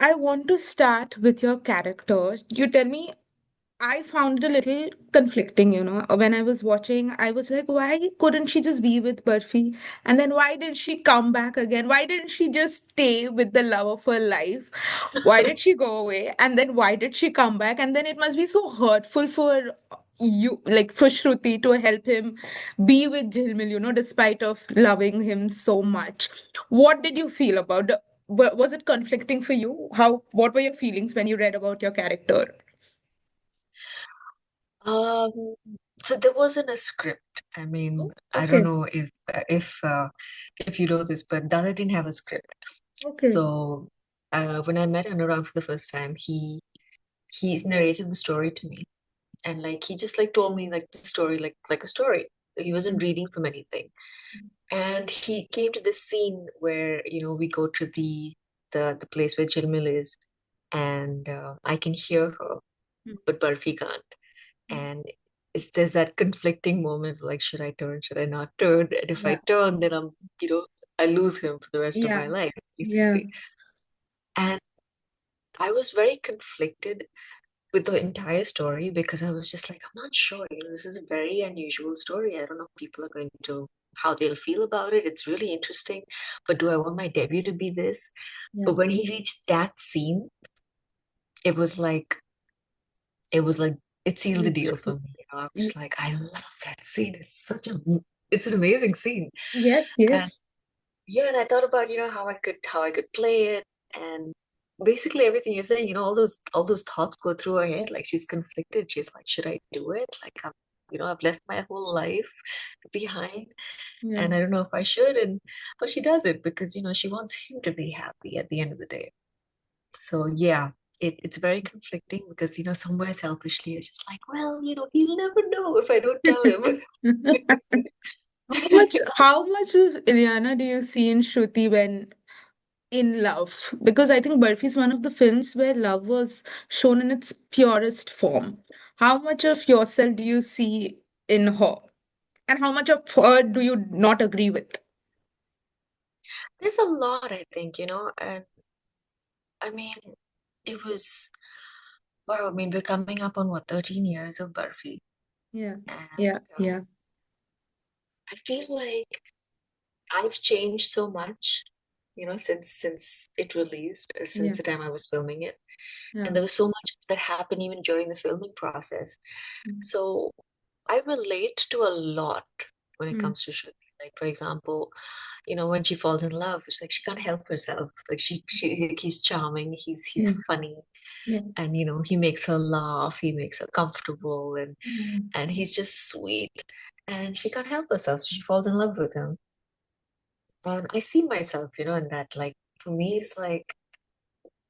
I want to start with your characters. You tell me, I found it a little conflicting, When I was watching, I was like, why couldn't she just be with Burfi? And then why did she come back again? Why didn't she just stay with the love of her life? Why did she go away? And then why did she come back? And then it must be so hurtful for you, like for Shruti to help him be with Jilmil, despite of loving him so much. What did you feel about was it conflicting for you? What were your feelings when you read about your character? Um, so there wasn't a script. I mean, I don't Okay. know if you know this, but Dada didn't have a script. Okay. So when I met Anurag for the first time, he narrated the story to me, and like he just like told me like the story like a story. He wasn't reading from anything, and he came to this scene where we go to the place where Jilmil is, and I can hear her, but Barfi can't. And there's that conflicting moment like, should I turn, should I not turn? And if I Yeah. turn, then I lose him for the rest of Yeah. my life, Yeah. basically. And I was very conflicted with the entire story because I was just like, I'm not sure. This is a very unusual story. I don't know if people are going to how they'll feel about it. It's really interesting, but do I want my debut to be this? Yeah. But when he reached that scene, it was like it was like it sealed the It's deal for true. me. I Y- was like, I love that scene. It's an amazing scene. Yes, And yes. yeah, and I thought about, how I could play it, and basically everything you're saying, all those thoughts go through her head. Like she's conflicted. She's like, should I do it? Like I've left my whole life behind, Yeah. and I don't know if I should. And but she does it because she wants him to be happy at the end of the day. So yeah, it's very conflicting because somewhere selfishly it's just like, well, he'll never know if I don't tell him. How much of Ileana do you see in Shruti when in love? Because I think Burfi is one of the films where love was shown in its purest form. How much of yourself do you see in her? And how much of her do you not agree with? There's a lot, I think, and I mean, it was, wow, I mean, we're coming up on what, 13 years of Barfi. Yeah. And Yeah. Yeah. I feel like I've changed so much, since it released, Yeah. since the time I was filming it. And Yeah. there was so much that happened even during the filming process. So I relate to a lot when it Mm. comes to Shruti. Like, for example, when she falls in love, it's like she can't help herself. Like he's charming, he's Yeah. funny, Yeah. and he makes her laugh, he makes her comfortable, and Mm. and he's just sweet, and she can't help herself. So she falls in love with him, and I see myself, in that. Like for me, it's like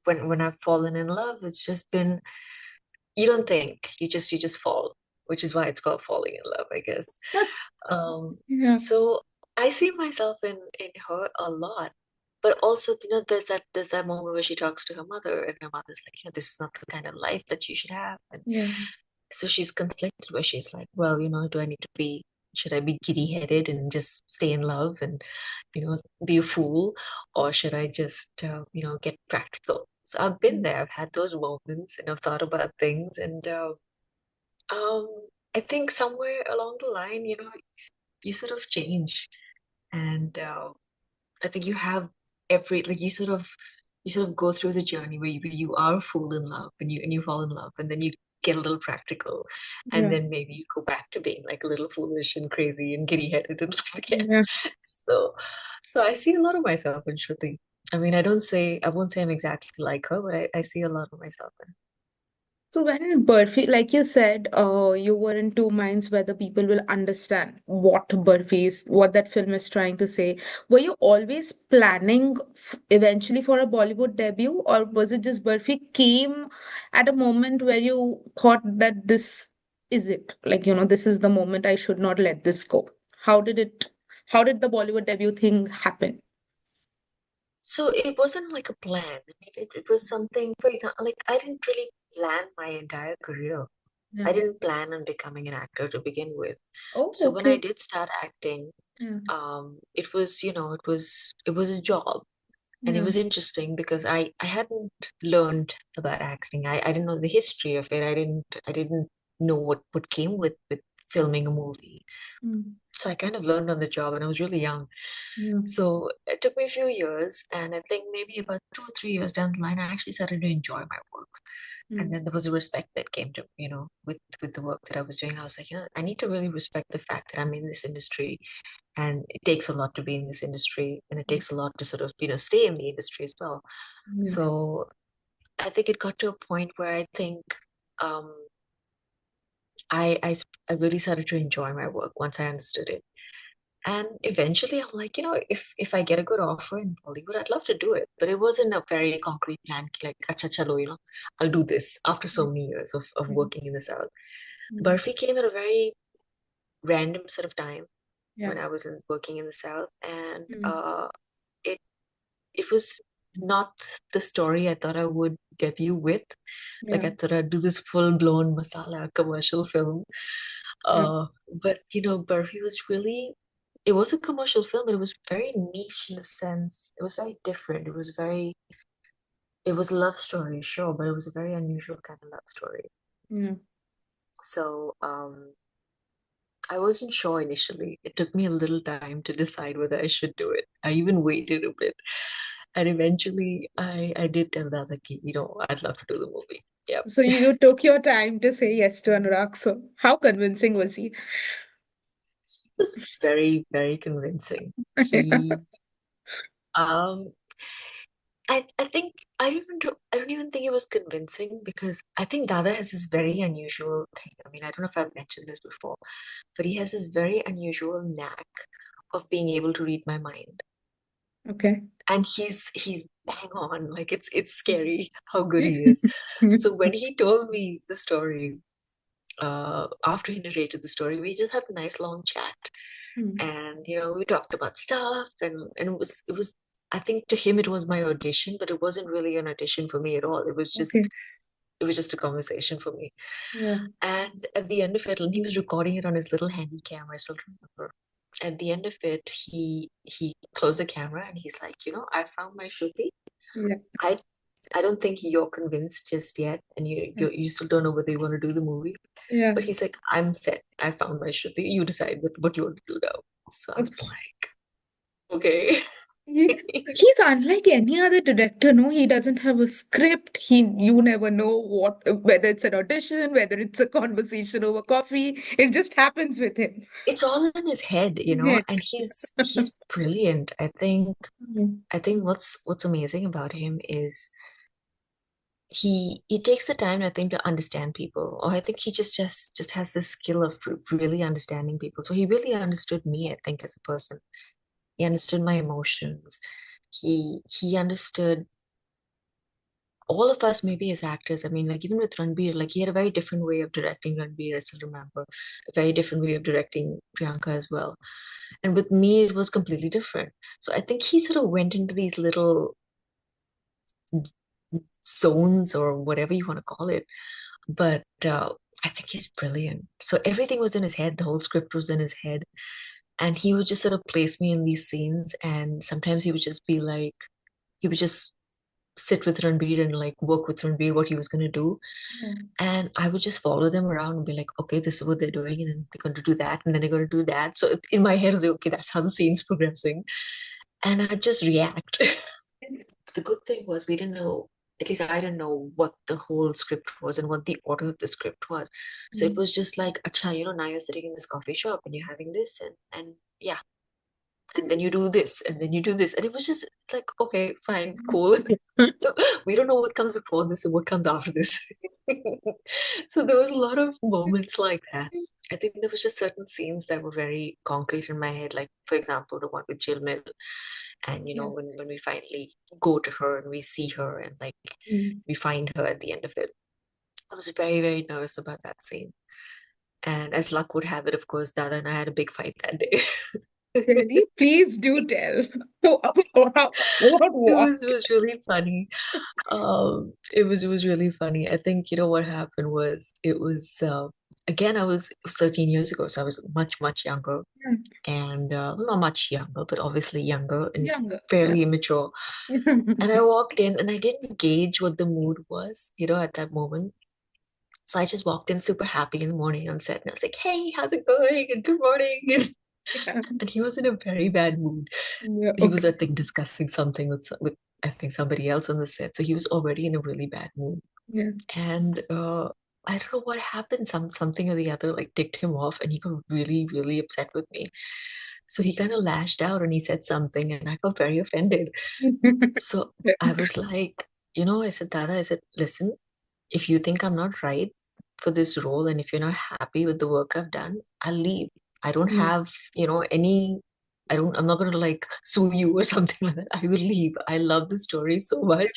when I've fallen in love, it's just been you don't think you just fall, which is why it's called falling in love, I guess. Um, Yeah. so I see myself in her a lot. But also, there's that moment where she talks to her mother, and her mother's like, this is not the kind of life that you should have. And Yeah. so she's conflicted where she's like, well, do I need to should I be giddy-headed and just stay in love and, be a fool, or should I just, get practical? So I've been there. I've had those moments, and I've thought about things, and um, I think somewhere along the line, you sort of change, and I think you have every like you sort of go through the journey where you are a fool in love, and you fall in love, and then you get a little practical, and Yeah. then maybe you go back to being like a little foolish and crazy and giddy-headed and stuff again. Yeah. So, so I see a lot of myself in Shruti. I mean, I won't say I'm exactly like her, but I see a lot of myself in So when Burfi, like you said, you were in two minds whether people will understand what Burfi is, what that film is trying to say. Were you always planning eventually for a Bollywood debut, or was it just Burfi came at a moment where you thought that this is it? Like, this is the moment I should not let this go. How did it, how did the Bollywood debut thing happen? So it wasn't like a plan. I mean, it was something, for example, like I didn't really plan my entire career. Yeah. I didn't plan on becoming an actor to begin with. Oh, So when I okay. did start acting, Yeah. it was a job. And it Yeah. was interesting because I hadn't learned about acting. I didn't know the history of it. I didn't know what came with filming a movie. Mm. So I kind of learned on the job, and I was really young. Yeah. So it took me a few years, and I think maybe about 2 or 3 years down the line, I actually started to enjoy my work. And Mm. then there was a respect that came to, with the work that I was doing. I was like, I need to really respect the fact that I'm in this industry, and it takes a lot to be in this industry, and it takes a lot to sort of, stay in the industry as well. Yes. So I think it got to a point where I think um, I really started to enjoy my work once I understood it. And eventually, I'm like, if I get a good offer in Bollywood, I'd love to do it. But it wasn't a very concrete plan, like, acha chalo, I'll do this after so many years of Mm. working in the South. Mm. Barfi came at a very random sort of time Yeah. when I was working in the South, and Mm. it it was not the story I thought I would debut with. Like, Yeah. I thought I'd do this full-blown masala commercial film. Yeah. But Barfi was really, it was a commercial film, but it was very niche in a sense. It was very different. It was a love story, sure, but it was a very unusual kind of love story. Yeah. So I wasn't sure initially. It took me a little time to decide whether I should do it. I even waited a bit. And eventually I did tell Dada, I'd love to do the movie. Yep. So you took your time to say yes to Anurag. So how convincing was he? Was very, very convincing. He um I think I don't even think it was convincing because I think Dada has this very unusual thing. I mean, I don't know if I've mentioned this before, but he has this very unusual knack of being able to read my mind. Okay. And he's bang on. Like, it's scary how good he is. So when he told me the story, after he narrated the story, we just had a nice long chat. Mm. And we talked about stuff, and it was I think to him it was my audition, but it wasn't really an audition for me at all. Okay. It was just a conversation for me. Yeah. And at the end of it, and he was recording it on his little handy camera, I still remember. At the end of it, he closed the camera and he's like, I found my Shruti. Yeah. I I don't think you're convinced just yet, and you still don't know whether you want to do the movie. Yeah. But he's like, I'm set. I found my Shruti. You decide what you want to do now. So I was Okay. like, okay. He's unlike any other director, no? He doesn't have a script. You never know whether it's an audition, whether it's a conversation over coffee. It just happens with him. It's all in his head, Yeah. and he's brilliant. Mm. I think what's amazing about him is he takes the time, I think, to understand people. Or I think he just has this skill of really understanding people. So he really understood me, I think, as a person. He understood my emotions. He understood all of us maybe as actors. I mean, like, even with Ranbir, like, he had a very different way of directing Ranbir, I still remember. A very different way of directing Priyanka as well. And with me, it was completely different. So I think he sort of went into these little zones, or whatever you want to call it. But I think he's brilliant. So everything was in his head. The whole script was in his head. And he would just sort of place me in these scenes. And sometimes he would just sit with Ranbir and like work with Ranbir what he was going to do. Yeah. And I would just follow them around and be like, okay, this is what they're doing. And then they're going to do that. And then they're going to do that. So in my head, I was like, okay, that's how the scene's progressing. And I just react. The good thing was we didn't know, at least I didn't know what the whole script was and what the order of the script was. So it Mm. was just like, acha, now you're sitting in this coffee shop and you're having this, and yeah, and then you do this, and then you do this. And it was just like, okay, fine, cool. We don't know what comes before this and what comes after this. So there was a lot of moments like that. I think there was just certain scenes that were very concrete in my head, like, for example, the one with Jill Mill. And Yeah. when we finally go to her and we see her and like Mm. we find her at the end of it, I was very, very nervous about that scene. And as luck would have it, of course, Dada and I had a big fight that day. Really? Please do tell. What It what? was really funny. It was really funny. I think, you know, what happened was it was again, it was 13 years ago, so I was much younger Yeah, and well, not much younger, but obviously younger and younger. Yeah. fairly immature. And I walked in and I didn't gauge what the mood was, you know, at that moment. So I just walked in super happy in the morning on set and I was like, hey, how's it going? And good morning. Yeah. And he was in a very bad mood. Yeah, He was, okay. I think, discussing something with I think somebody else on the set. So he was already in a really bad mood. Yeah. And I don't know what happened. Something or the other like ticked him off, and he got really upset with me. So he kind of lashed out and he said something, and I got very offended. So I was like, you know, I said, Dada, I said, listen, if you think I'm not right for this role, and if you're not happy with the work I've done, I'll leave. I don't Yeah. have, you know, any. I'm not gonna like sue you or something like that. I will leave. I love the story so much,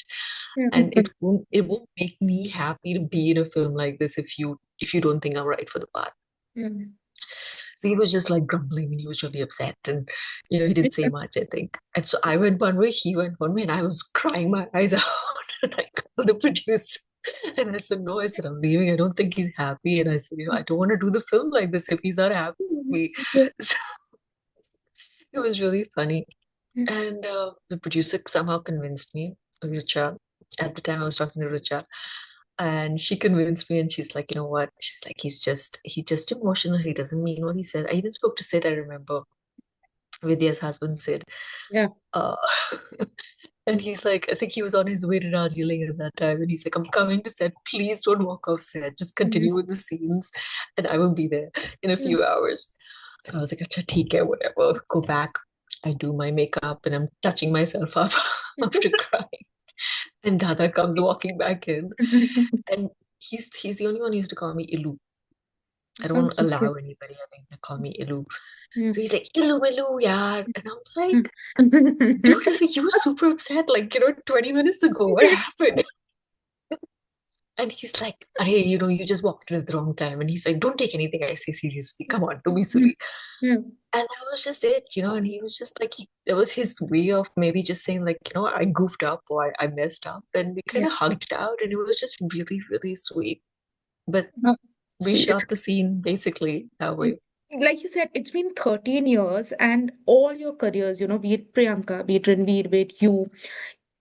Yeah. and it won't make me happy to be in a film like this if you don't think I'm right for the part. Yeah. So he was just like grumbling and he was really upset, and you know, he didn't say much, I think. And so I went one way, he went one way, and I was crying my eyes out. And I called the producer and I said, no, I said, I'm leaving. I don't think he's happy. And I said, you know, I don't want to do the film like this if he's not happy with me. Yeah. So it was really funny. And the producer somehow convinced me, Richa. At the time, I was talking to Richa, and she convinced me. And she's like, you know what? She's like, he's just emotional. He doesn't mean what he said. I even spoke to Sid. I remember Vidya's husband, Sid. Yeah. Uh, and he's like, I think he was on his way to Darjeeling at that time. And he's like, I'm coming to set. Please don't walk off set. Just Yeah. continue with the scenes, and I will be there in a Yeah. few hours. So I was like, Acha, theek hai, whatever. Go back. I do my makeup and I'm touching myself up after crying. And Dada comes walking back in. And he's the only one who used to call me Ilu. I Oh, don't so allow cute. anybody, I think, to call me Ilu. Yeah. So he's like, Ilu, Ilu, yeah. And I was like, dude, I was like, you were super upset, like, you know, 20 minutes ago. What happened? And he's like, hey, you know, you just walked in at the wrong time. And he's like, don't take anything I say seriously. Come on, don't be silly. Yeah. And that was just it, you know. And he was just like, it was his way of maybe just saying, like, you know, I goofed up or I messed up. And we kind Yeah. of hugged it out. And it was just really sweet. But Oh, we sweet. shot the scene basically that way. Like you said, it's been 13 years and all your careers, be it Priyanka, be it Ranveer, be it you,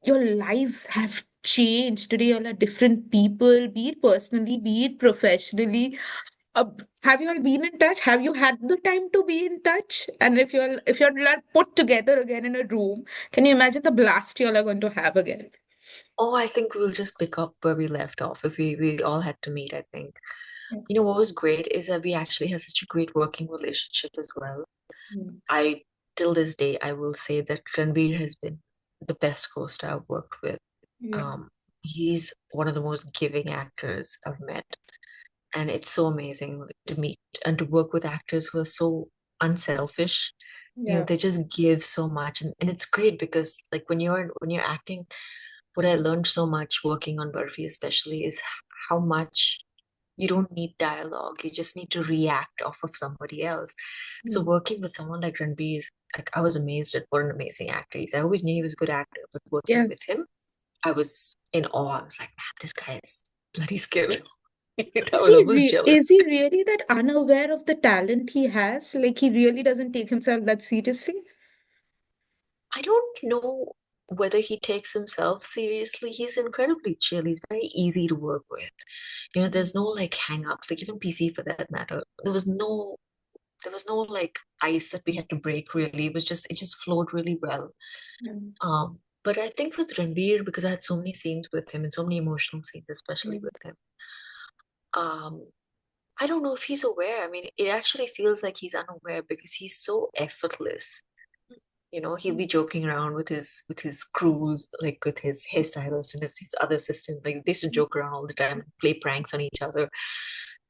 your lives have changed. Today, you all are different people, be it personally, be it professionally. Uh, have you all been in touch? Have you had the time to be in touch? And if you're put together again in a room, can you imagine the blast you all are going to have again? Oh, I think we'll just pick up where we left off if we all had to meet, I think. Yeah. You know, what was great is that we actually had such a great working relationship as well. Mm. I, till this day, I will say that Ranbir has been the best co-star I've worked with. Yeah. Um, he's one of the most giving actors I've met, and it's so amazing to meet and to work with actors who are so unselfish. You know, Yeah. they just give so much, and it's great because like when you're acting, what I learned so much working on Barfi especially is how much you don't need dialogue. You just need to react off of somebody else. So Mm. working with someone like Ranbir, like I was amazed at what an amazing actor he is. I always knew he was a good actor, but working Yeah. with him, I was in awe. I was like, man, this guy is bloody skilled. I was almost Is jealous. he really that unaware of the talent he has? Like he really doesn't take himself that seriously? I don't know whether he takes himself seriously. He's incredibly chill. He's very easy to work with. You know, there's no like hang-ups, like even PC for that matter. There was no like ice that we had to break really. It just flowed really well. Mm. But I think with Ranbir, because I had so many scenes with him and so many emotional scenes, especially Mm. with him, um, I don't know if he's aware. I mean, it actually feels like he's unaware because he's so effortless. You know, he'll be joking around with his crews, like with his hairstylist and his other assistant. Like they used to joke around all the time and play pranks on each other.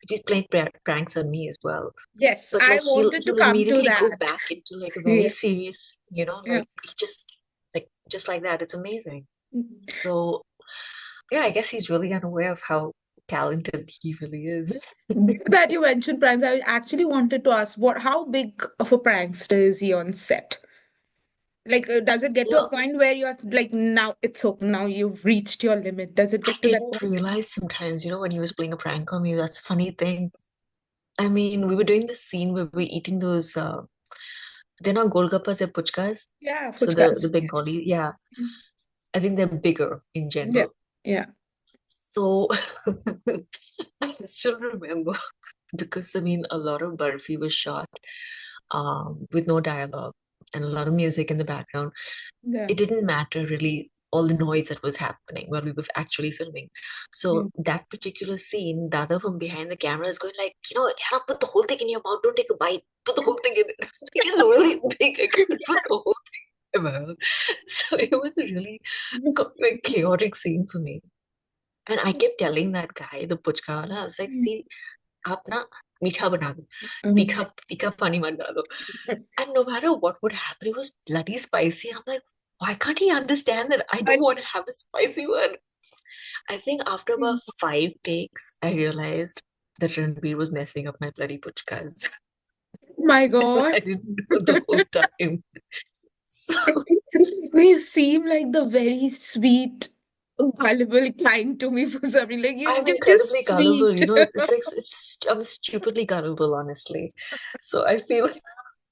He's playing pranks on me as well. Yes, But I like he'll wanted to he'll come to immediately go that. back into like a very Yeah. serious, you know, Yeah. like he just like that. It's amazing. Mm. So yeah, I guess he's really unaware of how talented he really is. That you mentioned pranks, I actually wanted to ask how big of a prankster is he on set? Like, does it get You to a know, point where you're like, now it's open, now you've reached your limit? Does it I get to that didn't point? realize sometimes, when he was playing a prank on me, that's a funny thing. I mean, we were doing this scene where we were eating those, they're not golgappas, they're puchkas. Yeah, So the fuchkas. Yes. Bengali, yeah, I think they're bigger in Yeah. general. Yeah. So I still remember because I mean, a lot of Barfi was shot with no dialogue and a lot of music in the background. Yeah. It didn't matter really all the noise that was happening while we were actually filming. Yeah. So that particular scene, Dada from behind the camera is going like, Ileana, put the whole thing in your mouth. Don't take a bite. Put the whole thing in. I was like, it's really big. I can't put the whole thing in my mouth. So it was a really like chaotic scene for me. And I kept telling that guy, the puchka wala, I was like, see, आप ना मीठा बना दो तीखा तीखा पानी मत डालो and no matter what would happen it was bloody spicy. I'm like, why can't he understand that I don't And want to have a spicy one? I think after about 5 takes I realized that Ranbir was messing up my bloody puchkas. my God. I didn't know the whole time. So You seem like the very sweet, gullible kind to me for some reason. Like I'm you're just incredibly gullible, sweet. it's like I'm stupidly gullible, honestly. So I feel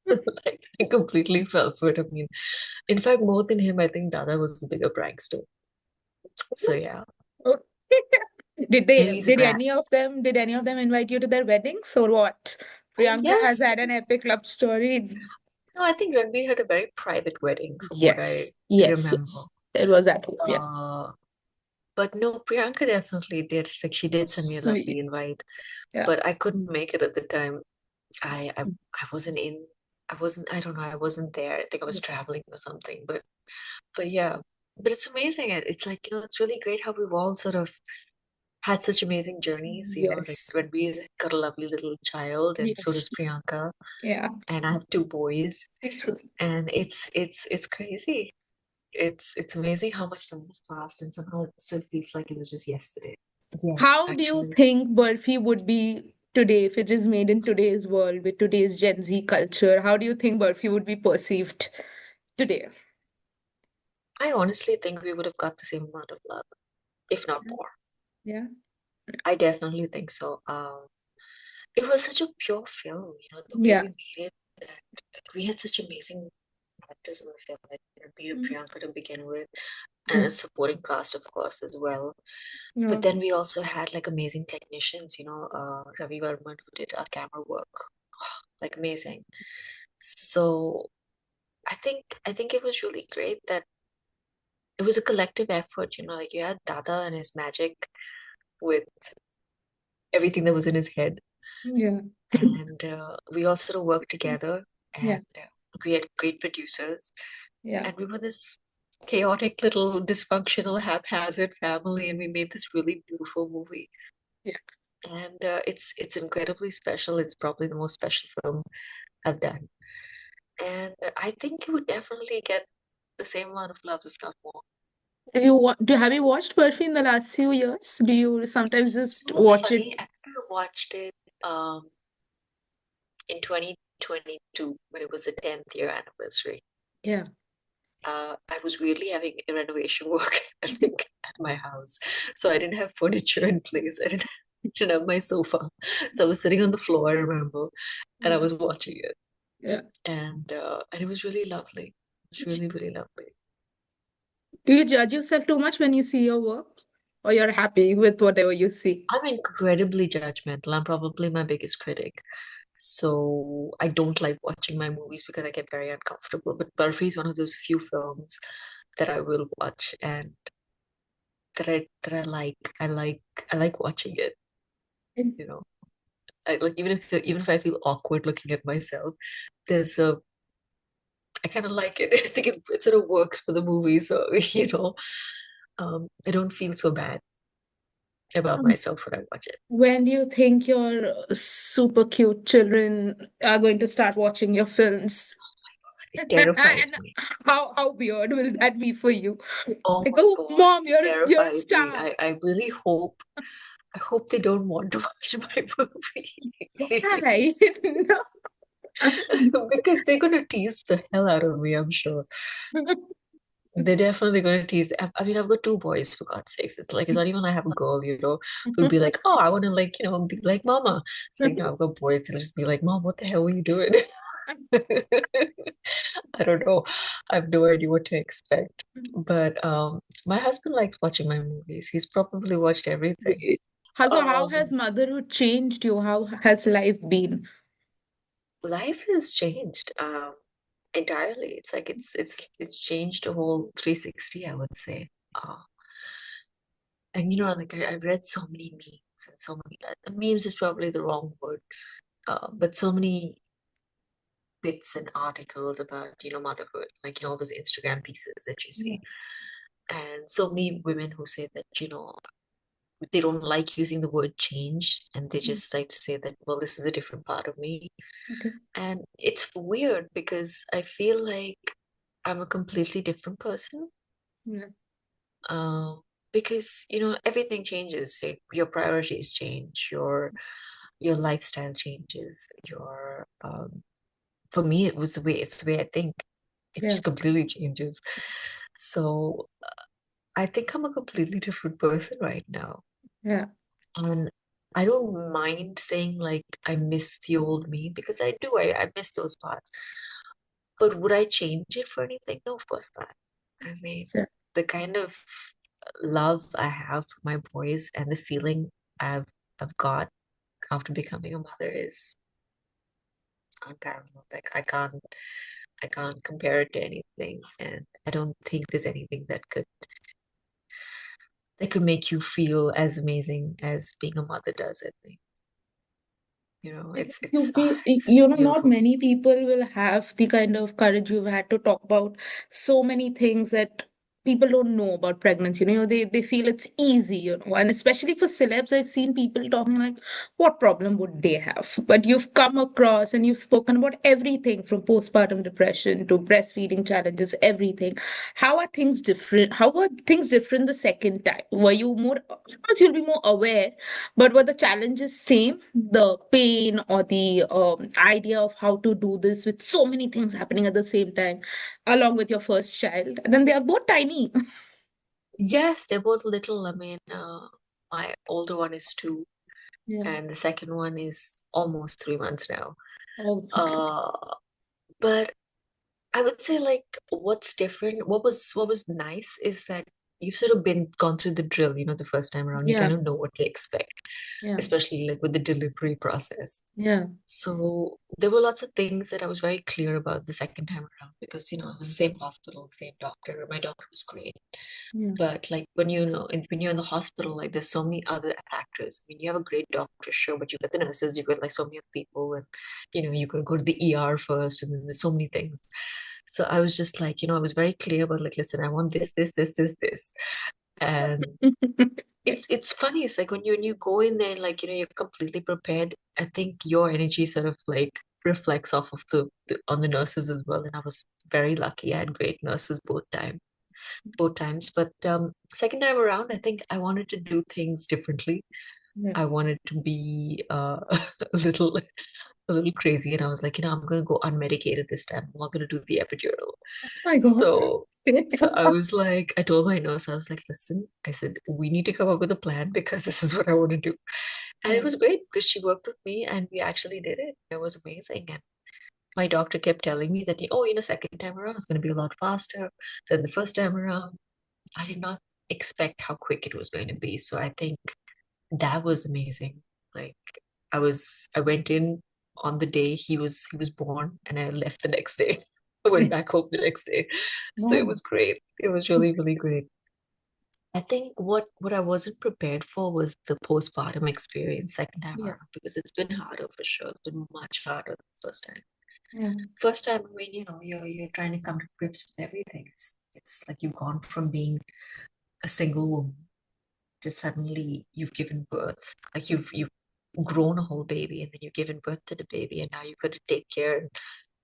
like I completely fell for it. I mean, in fact, more than him, I think Dada was the bigger prankster. So yeah, he's a brat. Did any of them invite you to their weddings or what? Oh Priyanka has yes. had an epic love story. No, I think Ranbir had a very private wedding from what I Yes, yes, remember. yes. It was at home. Yeah. Uh, but no, Priyanka definitely did. Like she did send me a lovely Sweet. invite, Yeah. but I couldn't make it at the time. I wasn't in. I wasn't. I don't know. I wasn't there. I think I was traveling or something. But yeah. But it's amazing. It's like it's really great how we've all sort of had such amazing journeys. Like Yes. Ranbir's got a lovely little child, and so Yes. does Priyanka. Yeah. And I have two boys, and it's crazy. It's amazing how much time has passed, and somehow it still feels like it was just yesterday. Yeah, How do you actually. think Burfi would be today if it is made in today's world with today's Gen Z culture? How do you think Burfi would be perceived today? I honestly think we would have got the same amount of love, if not more. Yeah. I definitely think so. It was such a pure film, the way Yeah. we made it. And we had such amazing actors in the film, like Ranbir and Mm. Priyanka to begin with, and Yeah. a supporting cast, of course, as well. Yeah. But then we also had like amazing technicians, Ravi Varman who did our camera work, like amazing. So I think it was really great that it was a collective effort, like you had Dada and his magic with everything that was in his head, Yeah. and we all sort of worked together, Yeah. and we had great producers, Yeah. and we were this chaotic little dysfunctional haphazard family, and we made this really beautiful movie. Yeah. And it's incredibly special. It's probably the most special film I've done, and I think it would definitely get the same amount of love, if not more. Have you watched Burfi in the last few years? Do you sometimes just It's watch it? funny. I think I watched it in 2022 when it was the 10th year anniversary. Yeah. I was really having renovation work, I think, at my house, so I didn't have furniture in place. I didn't have my sofa, so I was sitting on the floor. I remember, and I Yeah. was watching it, Yeah. and it was really lovely. It was really really lovely. Do you judge yourself too much when you see your work? Or you're happy with whatever you see? I'm incredibly judgmental. I'm probably my biggest critic. So I don't like watching my movies because I get very uncomfortable. But Barfi is one of those few films that I will watch and that I like. I like watching it, you know. I like even if I feel awkward looking at myself, there's a I kind of like it. I think it sort of works for the movie, so I don't feel so bad about Um, myself when I watch it. When do you think your super cute children are going to start watching your films? It terrifies And me. how weird will that be for you? Oh Like, my oh, God, mom, it you're a terrifies me. star. I really hope I hope they don't want to watch my movie. Why? No. Because they're gonna tease the hell out of me, I'm sure. They're definitely gonna tease. I mean, I've got two boys, for God's sakes. It's like it's not even I have a girl, who'd be like, oh, I want to like, be like mama. It's like, no, I've got boys. They'll just be like, Mom, what the hell were you doing? I don't know. I have no idea what to expect. But my husband likes watching my movies. He's probably watched everything. Great. How has Um, motherhood changed you? How has life been? Life has changed entirely. It's like it's changed a whole 360, I would say. And like I've read so many memes and so many memes is probably the wrong word, but so many bits and articles about motherhood, like all those Instagram pieces that you Yeah. see, and so many women who say that they don't like using the word change, and they Mm. just like to say that, well, this is a different part of me. Okay. And it's weird because I feel like I'm a completely different person. Yeah. Um, because everything changes. Like, your priorities change, your lifestyle changes, your for me it's the way I think. It Yeah. just completely changes. So I think I'm a completely different person right now. Yeah. And I don't mind saying like I miss the old me, because I do. I miss those parts. But would I change it for anything? No, of course not. I mean, So, the kind of love I have for my boys and the feeling I've got after becoming a mother is unparalleled. Like I can't compare it to anything, and I don't think there's anything that could make you feel as amazing as being a mother does, I think. It's you it's ah, feel, it's not beautiful. many people will have the kind of courage you've had to talk about so many things that people don't know about pregnancy. They feel it's easy, and especially for celebs, I've seen people talking like, what problem would they have? But you've come across and you've spoken about everything from postpartum depression to breastfeeding challenges, everything. How are things different? How were things different the second time? Were you more, of course, you'll be more aware, but were the challenges same? The pain or the idea of how to do this with so many things happening at the same time, along with your first child. And then they are both tiny. Yes, they're both little. I mean, my older one is 2, Yeah. and the second one is almost 3 months now. Oh, okay. Uh, but I would say like what's different, what was nice is that you've sort of gone through the drill, the first time around. You Yeah. kind of know what to expect, Yeah. especially like with the delivery process. Yeah. So there were lots of things that I was very clear about the second time around, because it was the same hospital, the same doctor. My doctor was great. Yeah. But like when you're in the hospital, like there's so many other factors. I mean, you have a great doctor, sure, but you got the nurses, you got like so many other people, and you could go to the ER first, and then there's so many things. So I was just like, I was very clear about like, listen, I want this, this, this, this, this. And it's funny. It's like when you go in there and like, you're completely prepared. I think your energy sort of like reflects off of on the nurses as well. And I was very lucky. I had great nurses both times. But second time around, I think I wanted to do things differently. Yeah. I wanted to be a little a little crazy, and I was like, I'm gonna go unmedicated this time. I'm not gonna do the epidural. Oh my God. So I was like, I told my nurse, I was like, listen, I said, we need to come up with a plan, because this is what I want to do. And Yeah. it was great because she worked with me and we actually did it. It was amazing. And my doctor kept telling me that, second time around it's going to be a lot faster than the first time around. I did not expect how quick it was going to be. So I think that was amazing. Like I went in on the day he was born, and I left the next day. I went back home the next day. So it No. was great. It was really, really great. I think what I wasn't prepared for was the postpartum experience second time Yeah. around, because it's been harder for sure. It's been much harder than the first time. Yeah. First time when you're trying to come to grips with everything. It's like you've gone from being a single woman to suddenly you've given birth. Like you've grown a whole baby, and then you've given birth to the baby, and now you've got to take care and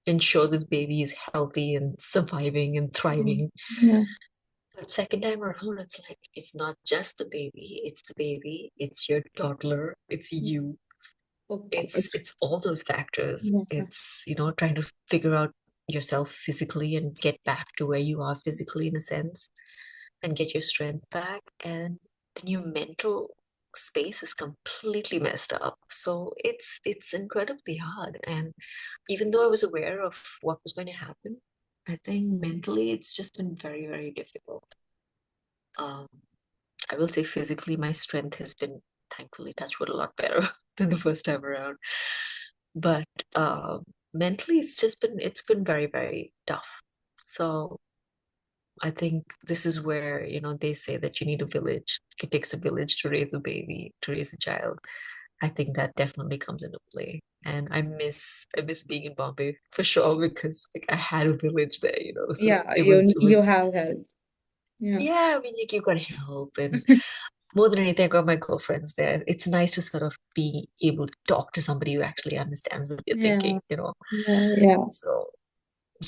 ensure this baby is healthy and surviving and Mm. thriving. Yeah. But second time around, it's like it's not just the baby, it's your toddler, it's you. Oh It's God. it's all those factors. Yeah. It's, trying to figure out yourself physically and get back to where you are physically in a sense and get your strength back. And then your mental space is completely messed up. So it's incredibly hard. And even though I was aware of what was going to happen, I think mentally it's just been very, very difficult. Um, I will say physically, my strength has been thankfully touch wood a lot better than the first time around. But mentally, it's been very, very tough. So I think this is where, they say that you need a village. It takes a village to raise a baby, to raise a child. I think that definitely comes into play. And I miss being in Bombay for sure because like I had a village there. So Yeah, it was it you was have help. Yeah. yeah, I mean like you got help and more than anything, I got my girlfriends there. It's nice to sort of be able to talk to somebody who actually understands what you're Yeah. thinking. Yeah. Yeah. So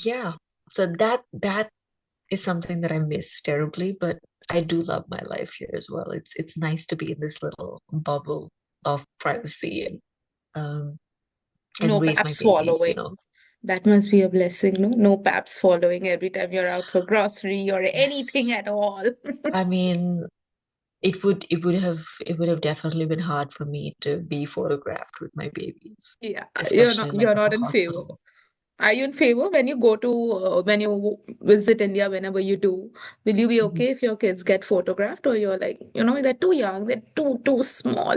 yeah. So that is something that I miss terribly, but I do love my life here as well. It's nice to be in this little bubble of privacy and No raise my paps babies. following. That must be a blessing, no? No paps following every time you're out for grocery or anything Yes. at all. I mean, it would have definitely been hard for me to be photographed with my babies, Yeah, especially like you're at not the in favor. hospital. Are you in favor when you go to when you visit India, whenever you do? Will you be Mhm. okay if your kids get photographed, or you're like, they're too young, they're too small?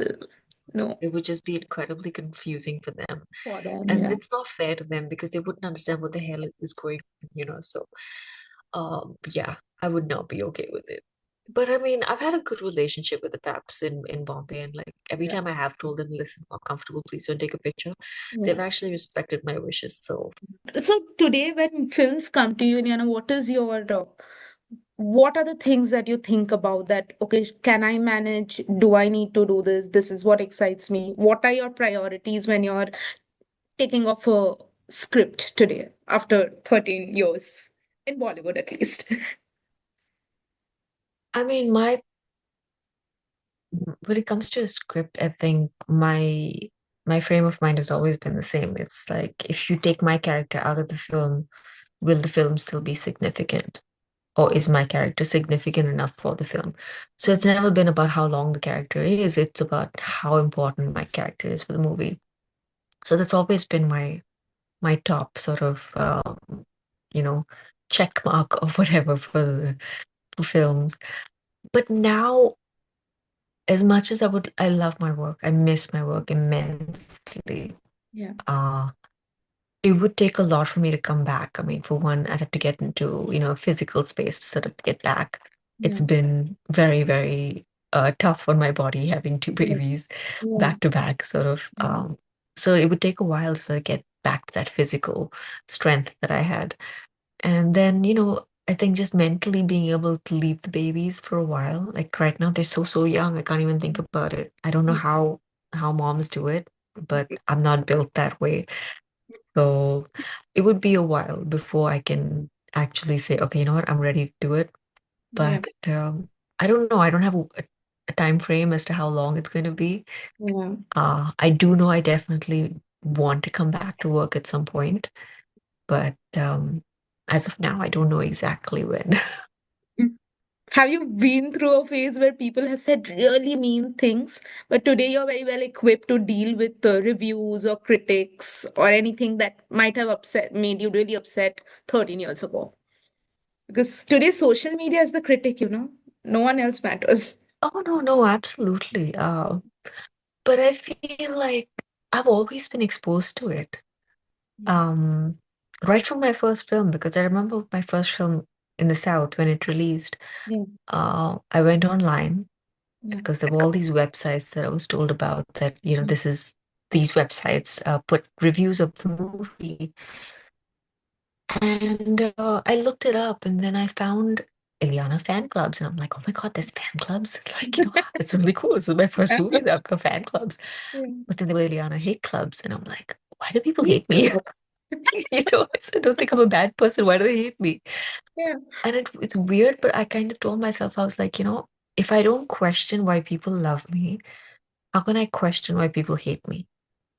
No, It would just be incredibly confusing for them. for them, And yeah, it's not fair to them because they wouldn't understand what the hell is going on. So yeah, I would not be okay with it. But I mean, I've had a good relationship with the Paps in Bombay, and like every yeah, time I have told them, listen, I'm comfortable, please don't take a picture, they've yeah. actually respected my wishes. So So today, when films come to you, what are the things that you think about that? Okay, can I manage? Do I need to do this? This is what excites me. What are your priorities when you're taking off a script today after 13 years in Bollywood, at least? I mean, when it comes to a script, I think my frame of mind has always been the same. It's like if you take my character out of the film, will the film still be significant? Or is my character significant enough for the film? So it's never been about how long the character is, it's about how important my character is for the movie. So that's always been my top sort of you know, check mark or whatever for films. But now, as much as I love my work, I miss my work immensely. Yeah, Uh it would take a lot for me to come back. I mean, for one, I'd have to get into, a physical space to sort of get back. It's yeah, been very, very tough on my body having two yeah, babies yeah, back to back, sort of. So it would take a while to sort of get back to that physical strength that I had. And then, I think just mentally being able to leave the babies for a while. Like right now, they're so, so young. I can't even think about it. I don't know yeah, how moms do it, but I'm not built that way. So it would be a while before I can actually say, okay, you know what, I'm ready to do it. yeah, But I don't know. I don't have a time frame as to how long it's going to be. yeah. I do know I definitely want to come back to work at some point, but as of now, I don't know exactly when. Mm. Have you been through a phase where people have said really mean things, but today you're very well equipped to deal with reviews or critics or anything that might have made you really upset 13 years ago? Because today social media is the critic, no one else matters. Oh, no, no, absolutely. But I feel like I've always been exposed to it. Yeah, Um, right from my first film, because I remember my first film in the South when it released. yeah, I went online yeah, because there were all these websites that I was told about that, these websites put reviews of the movie. And I looked it up and then I found Ileana fan clubs. And I'm like, oh my God, there's fan clubs. It's like, it's really cool. This is my first movie that I've got fan clubs. yeah. But then there were Ileana hate clubs. And I'm like, why do people Hate hate me? clubs. I don't think I'm a bad person. Why do they hate me? Yeah. And it's weird, but I kind of told myself, I was like, if I don't question why people love me, how can I question why people hate me?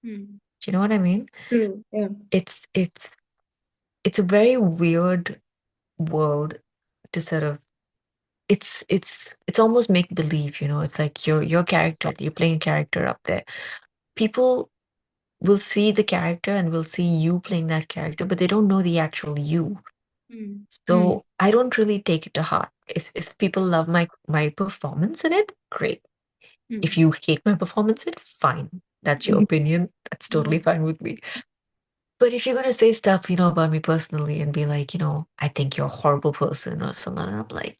Hmm. Do you know what I mean? True. Yeah. It's it's it's a very weird world to sort of it's almost make believe, It's like your character, you're playing a character up there. People will see the character and will see you playing that character, but they don't know the actual you. Hmm. Hmm. So I don't really take it to heart. If people love my performance in it, great. If Hmm. you hate my performance in it, fine. That's your opinion. That's totally Hmm. fine with me. But if you're gonna say stuff, about me personally and be like, I think you're a horrible person or something, I'm like,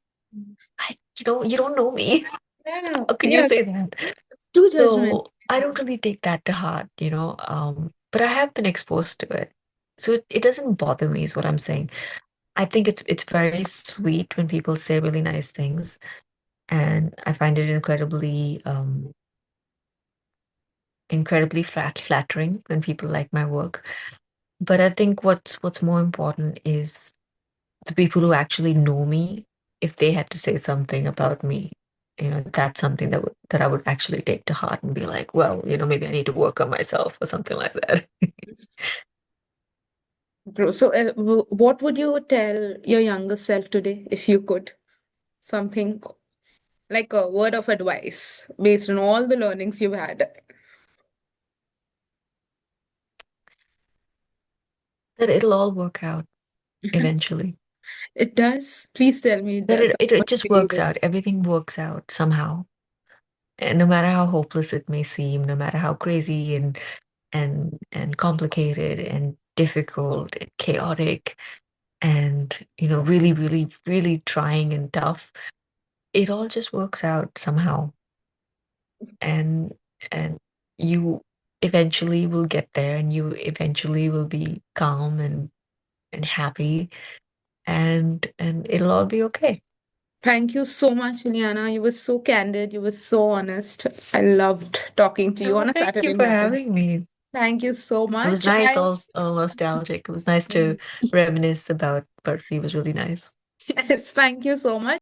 you don't know me. Yeah. How can you Yeah. say that? It's too judgment. So I don't really take that to heart, but I have been exposed to it. So it doesn't bother me, is what I'm saying. I think it's very sweet when people say really nice things, and I find it incredibly flattering when people like my work. But I think what's more important is the people who actually know me, if they had to say something about me, that's something that I would actually take to heart and be like, well, maybe I need to work on myself or something like that. True. So, what would you tell your younger self today if you could? Something like a word of advice based on all the learnings you've had. That it'll all work out eventually. It does. Please tell me it That does. it, I it, want it to just believe works it. out. Everything works out somehow. And no matter how hopeless it may seem, no matter how crazy and complicated and difficult and chaotic and really, really, really trying and tough, it all just works out somehow. And and you eventually will get there, and you eventually will be calm and happy, and it'll all be okay. Thank you so much, Ileana. You were so candid. You were so honest. I loved talking to you No, on a thank you Saturday for morning. having me. Thank you so It was much. nice, all nostalgic. It was nice to Mm. reminisce about Barfi. It was really nice. Yes, thank you so much.